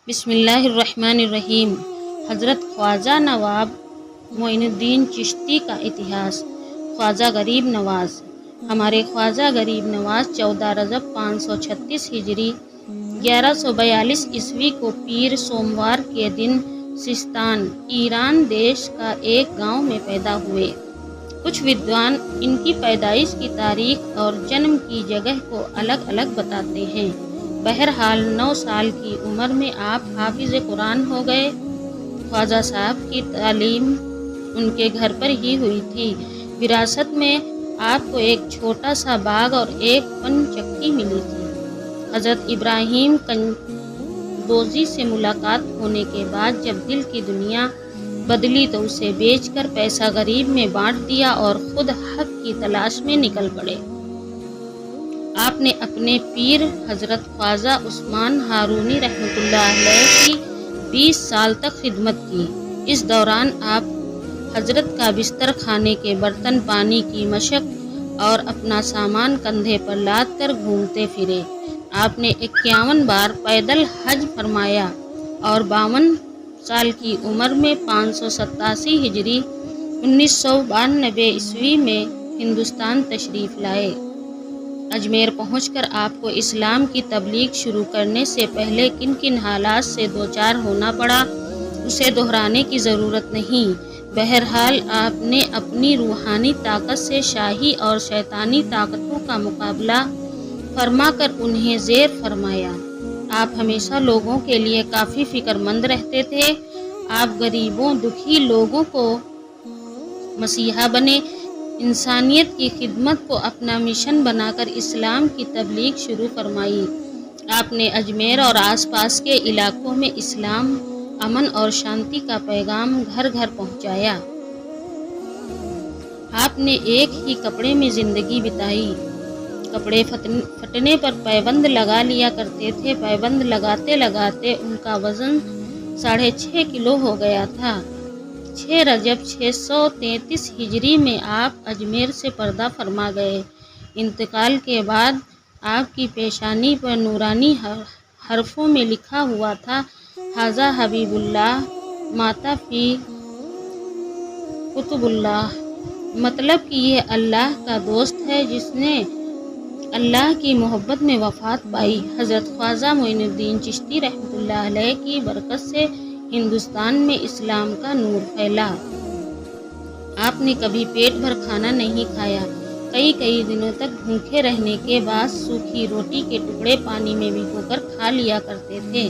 بسم اللہ الرحمن الرحیم۔ حضرت خواجہ نواب معین الدین چشتی کا اتہاس۔ خواجہ غریب نواز۔ ہمارے خواجہ غریب نواز 14 رجب 536 ہجری 1142 عیسوی کو پیر سوموار کے دن سیستان، ایران دیش کا ایک گاؤں میں پیدا ہوئے۔ کچھ ودوان ان کی پیدائش کی تاریخ اور جنم کی جگہ کو الگ الگ بتاتے ہیں۔ بہرحال 9 سال کی عمر میں آپ حافظ قرآن ہو گئے۔ خواجہ صاحب کی تعلیم ان کے گھر پر ہی ہوئی تھی۔ وراثت میں آپ کو ایک چھوٹا سا باغ اور ایک پن چکی ملی تھی۔ حضرت ابراہیم قندوزی سے ملاقات ہونے کے بعد جب دل کی دنیا بدلی تو اسے بیچ کر پیسہ غریب میں بانٹ دیا اور خود حق کی تلاش میں نکل پڑے۔ آپ نے اپنے پیر حضرت خواجہ عثمان ہارونی رحمۃ اللہ علیہ کی 20 سال تک خدمت کی۔ اس دوران آپ حضرت کا بستر، کھانے کے برتن، پانی کی مشق اور اپنا سامان کندھے پر لاد کر گھومتے پھرے۔ آپ نے 51 بار پیدل حج فرمایا اور 52 سال کی عمر میں 587 ہجری 1992 عیسوی میں ہندوستان تشریف لائے۔ اجمیر پہنچ کر آپ کو اسلام کی تبلیغ شروع کرنے سے پہلے کن کن حالات سے دوچار ہونا پڑا، اسے دہرانے کی ضرورت نہیں۔ بہرحال آپ نے اپنی روحانی طاقت سے شاہی اور شیطانی طاقتوں کا مقابلہ فرما کر انہیں زیر فرمایا۔ آپ ہمیشہ لوگوں کے لیے کافی فکر مند رہتے تھے۔ آپ غریبوں، دکھی لوگوں کو مسیحا بنے۔ انسانیت کی خدمت کو اپنا مشن بنا کر اسلام کی تبلیغ شروع فرمائی۔ آپ نے اجمیر اور آس پاس کے علاقوں میں اسلام، امن اور شانتی کا پیغام گھر گھر پہنچایا۔ آپ نے ایک ہی کپڑے میں زندگی بتائی۔ کپڑے پھٹنے پر پابند لگا لیا کرتے تھے۔ پابند لگاتے لگاتے ان کا وزن 6.5 کلو ہو گیا تھا۔ 6 رجب 633 ہجری میں آپ اجمیر سے پردہ فرما گئے۔ انتقال کے بعد آپ کی پیشانی پر نورانی حرفوں میں لکھا ہوا تھا: ھذا حبیب اللہ مات فی کتب اللہ، مطلب کہ یہ اللہ کا دوست ہے جس نے اللہ کی محبت میں وفات پائی۔ حضرت خواجہ معین الدین چشتی رحمۃ اللہ علیہ کی برکت سے ہندوستان میں اسلام کا نور پھیلا۔ آپ نے کبھی پیٹ بھر کھانا نہیں کھایا۔ کئی دنوں تک بھوکے رہنے کے بعد سوکھی روٹی کے ٹکڑے پانی میں بھگو کر کھا لیا کرتے تھے۔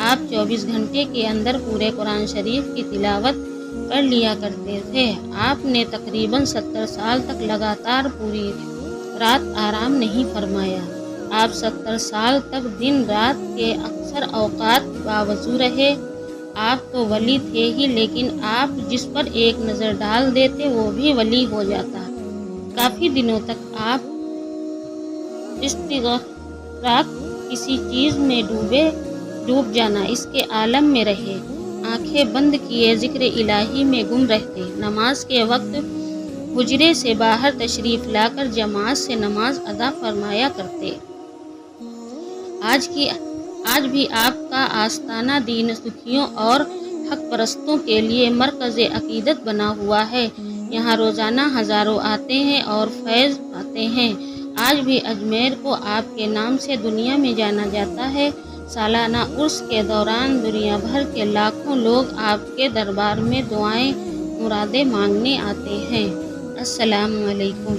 آپ 24 گھنٹے کے اندر پورے قرآن شریف کی تلاوت کر لیا کرتے تھے۔ آپ نے تقریباً 70 سال تک لگاتار پوری رات آرام نہیں فرمایا۔ آپ 70 سال تک دن رات کے اکثر اوقات باوضو رہے۔ آپ تو ولی تھے ہی، لیکن آپ جس پر ایک نظر ڈال دیتے وہ بھی ولی ہو جاتا۔ کافی دنوں تک آپ استغراق، کسی چیز میں ڈوب جانا، اس کے عالم میں رہے۔ آنکھیں بند کیے ذکر الہی میں گم رہتے۔ نماز کے وقت حجرے سے باہر تشریف لا کر جماعت سے نماز ادا فرمایا کرتے۔ آج بھی آپ کا آستانہ دین دکھیوں اور حق پرستوں کے لیے مرکز عقیدت بنا ہوا ہے۔ یہاں روزانہ ہزاروں آتے ہیں اور فیض پاتے ہیں۔ آج بھی اجمیر کو آپ کے نام سے دنیا میں جانا جاتا ہے۔ سالانہ عرس کے دوران دنیا بھر کے لاکھوں لوگ آپ کے دربار میں دعائیں، مرادیں مانگنے آتے ہیں۔ السلام علیکم۔